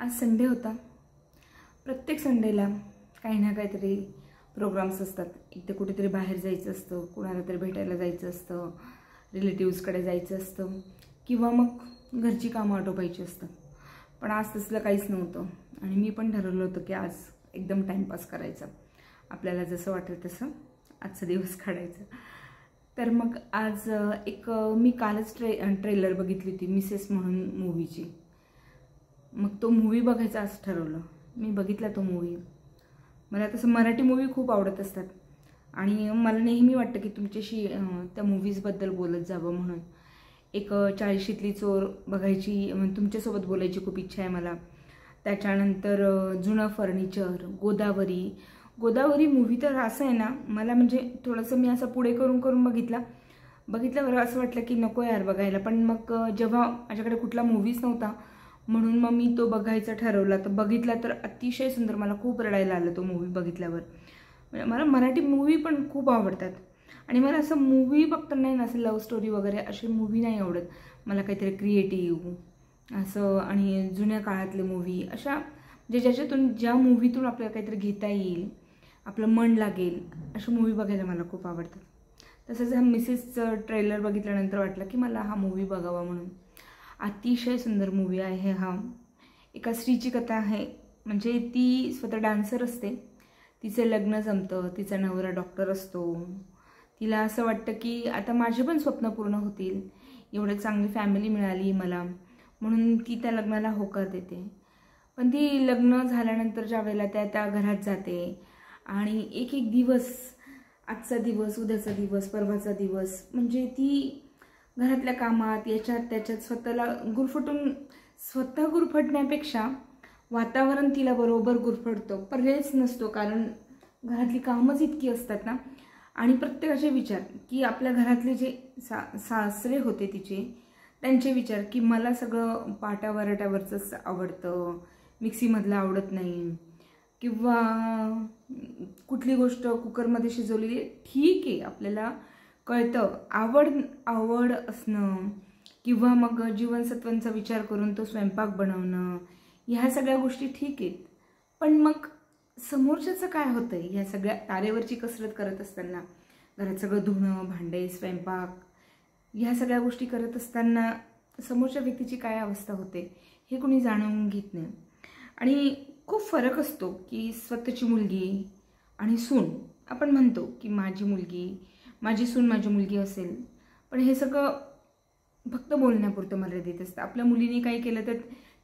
आज संडे होता। प्रत्येक संडेला काही ना काहीतरी प्रोग्राम्स असतात। एक तर कुठेतरी बाहेर जायचं असतं, कुणाला तरी भेटायला जायचं असतं, रिलेटिव्सकडे जायचं असतं किंवा मग घरची कामं आटोपायची असतात। पण आज तसलं काहीच नव्हतं आणि मी पण ठरवलं होतं की आज एकदम टाईमपास करायचा, आपल्याला जसं वाटेल तसं आजचा दिवस काढायचा। तर मग आज मी कालच ट्रेलर बघितली होती मिसेस म्हणून मूवीची। मग तो मूवी बघायचा आज ठरवलं। मी बघितला तो मूवी। मला तसं मराठी मूवी खूप आवडत असतात आणि मला नेहमी वाटतं की तुमच्याशी त्या मूवीजबद्दल बोलत जावं म्हणून। एक 40शीतली चोर बघायची, तुमच्यासोबत बोलायची खूप इच्छा आहे मला। त्याच्यानंतर जुनं फर्निचर, गोदावरी मूवी तर असं आहे ना, मला म्हणजे थोडंसं मी असं पुढे करून बघितल्यावर असं वाटलं की नको यार बघायला। पण मग जेव्हा माझ्याकडे कुठला मूवीज नव्हता म्हणून मग मी तो बघायचा ठरवला, तर बघितला तर अतिशय सुंदर। मला खूप रडायला आलं तो मूवी बघितल्यावर। मला मराठी मूवी पण खूप आवडतात आणि मला असं मूवी बघताना नाही ना, असं लव्ह स्टोरी वगैरे अशी मूवी नाही आवडत। मला काहीतरी क्रिएटिव्ह असं आणि जुन्या काळातले मूवी अशा म्हणजे ज्याच्यातून ज्या मूवीतून आपल्याला काहीतरी घेता येईल, आपलं मन लागेल अशी मूवी बघायला मला खूप आवडतात। तसंच हा मिसेसचं ट्रेलर बघितल्यानंतर वाटलं की मला हा मूवी बघावा म्हणून। अतिशय सुंदर मूवी आहे हा। एका स्त्रीची कथा आहे, म्हणजे ती स्वतः डान्सर असते, तिचं लग्न जमतं, तिचा नवरा डॉक्टर असतो। तिला असं वाटतं की आता माझे पण स्वप्न पूर्ण होतील, एवढं चांगली फॅमिली मिळाली मला, म्हणून ती त्या लग्नाला होकार देते। पण ती लग्न झाल्यानंतर ज्या वेळेला त्या घरात जाते आणि एक एक दिवस, आजचा दिवस, उद्याचा दिवस, परवाचा दिवस, म्हणजे ती घरातल्या कामात याच्यात त्याच्यात स्वतः गुरफटण्यापेक्षा वातावरण तिला बरोबर गुरफटतं। पर्यायच नसतो, कारण घरातली कामच इतकी असतात ना। आणि प्रत्येकाचे विचार की आपल्या घरातले जे सासरे होते तिचे, त्यांचे विचार की मला सगळं पाटावरटावरचंच आवडतं, मिक्सीमधलं आवडत नाही, किंवा कुठली गोष्ट कुकरमध्ये शिजवलेली ठीक आहे, आपल्याला कळतं, आवड असणं, किंवा मग जीवनसत्वांचा विचार करून तो स्वयंपाक बनवणं, ह्या सगळ्या गोष्टी ठीक आहेत। पण मग समोरच्याचं काय होतंय ह्या सगळ्या तारेवरची कसरत करत असताना, घरात सगळं धुणं, भांडे, स्वयंपाक ह्या सगळ्या गोष्टी करत असताना समोरच्या व्यक्तीची काय अवस्था होते हे कोणी जाणून घेत नाही। आणि खूप फरक असतो की स्वतःची मुलगी आणि सून, आपण म्हणतो की माझी सून माझी मुलगी असेल, पण हे सगळं फक्त बोलण्यापुरतं मर्यादित असतं। आपल्या मुलीने काय केलं तर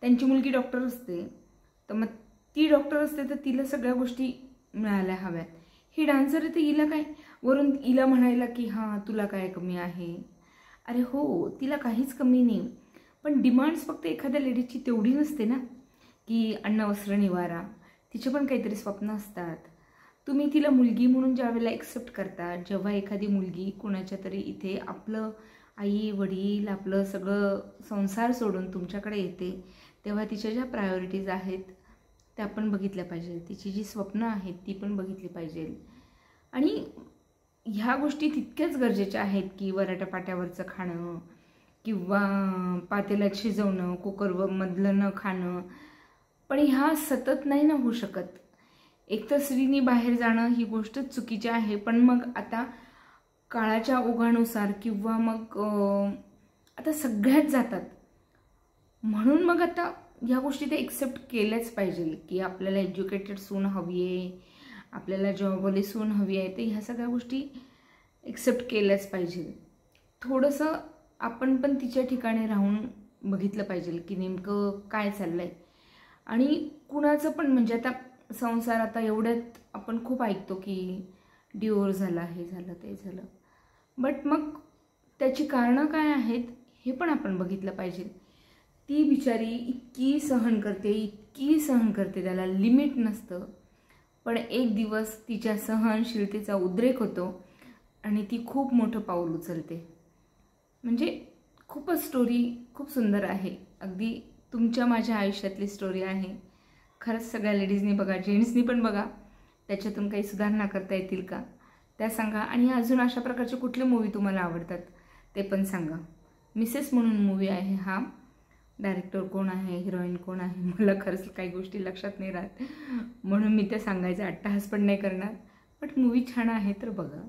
त्यांची मुलगी डॉक्टर असते, तर मग ती डॉक्टर असते तर तिला सगळ्या गोष्टी मिळायला हव्यात। ही डान्सर आहे तर हिला काय, वरून हिला म्हणायला की हां तुला काय कमी आहे। अरे हो, तिला काहीच कमी नाही, पण डिमांड्स फक्त एखाद्या लेडीजची तेवढी नसते ना की अन्न वस्त्र निवारा, तिचे पण काहीतरी स्वप्न असतात। तुम्ही तिला मुलगी म्हणून ज्या वेळेला एक्सेप्ट करता, जेव्हा एखादी मुलगी कुणाच्या तरी इथे आपलं आई वडील आपलं सगळं संसार सोडून तुमच्याकडे येते, तेव्हा तिच्या ज्या प्रायोरिटीज आहेत त्या पण बघितल्या पाहिजे, तिची जी स्वप्न आहेत ती पण बघितली पाहिजे। आणि ह्या गोष्टी तितक्याच गरजेच्या आहेत की वराटापाट्यावरचं खाणं किंवा पातेल्यात शिजवणं, कुकरमधलं न खाणं, पण ह्या सतत नाही ना होऊ शकत। एक तर स्त्रीनी बाहेर जाणं ही गोष्ट चुकीची आहे, पण मग आता काळाच्या ओघानुसार किंवा मग आता सगळ्याच जातात, म्हणून मग आता ह्या गोष्टी ते एक्सेप्ट केल्याच पाहिजे की आपल्याला एज्युकेटेड सून हवी आहे, आपल्याला जॉबवाली सून हवी आहे, तर ह्या सगळ्या गोष्टी एक्सेप्ट केल्याच पाहिजे। थोडंसं आपण पण तिच्या ठिकाणी राहून बघितलं पाहिजे की नेमकं काय चाललंय। आणि कुणाचं पण म्हणजे आता संसार, आता एवढ्यात आपण खूप ऐकतो की डिवोर्स झाला, हे झालं ते झालं, बट मग त्याची कारणं काय आहेत हे पण आपण बघितलं पाहिजे। ती बिचारी इतकी सहन करते, त्याला लिमिट नसतं, पण एक दिवस तिच्या सहनशीलतेचा उद्रेक होतो आणि ती खूप मोठं पाऊल उचलते। म्हणजे खूपच स्टोरी खूप सुंदर आहे, अगदी तुमच्या माझ्या आयुष्यातली स्टोरी आहे। खरंच सगळ्या लेडीजनी बघा, जेंट्सनी पण बघा, त्याच्यातून काही सुधारणा करता येतील का त्या सांगा। आणि अजून अशा प्रकारचे कुठले मूवी तुम्हाला आवडतात ते पण सांगा। मिसेस म्हणून मूवी आहे हा, डायरेक्टर कोण आहे, हिरोईन कोण आहे, मला खरंच काही गोष्टी लक्षात नाही राहत, म्हणून मी ते सांगायचा अट्टहास पण नाही करणार. बट मूवी छान आहे तर बघा.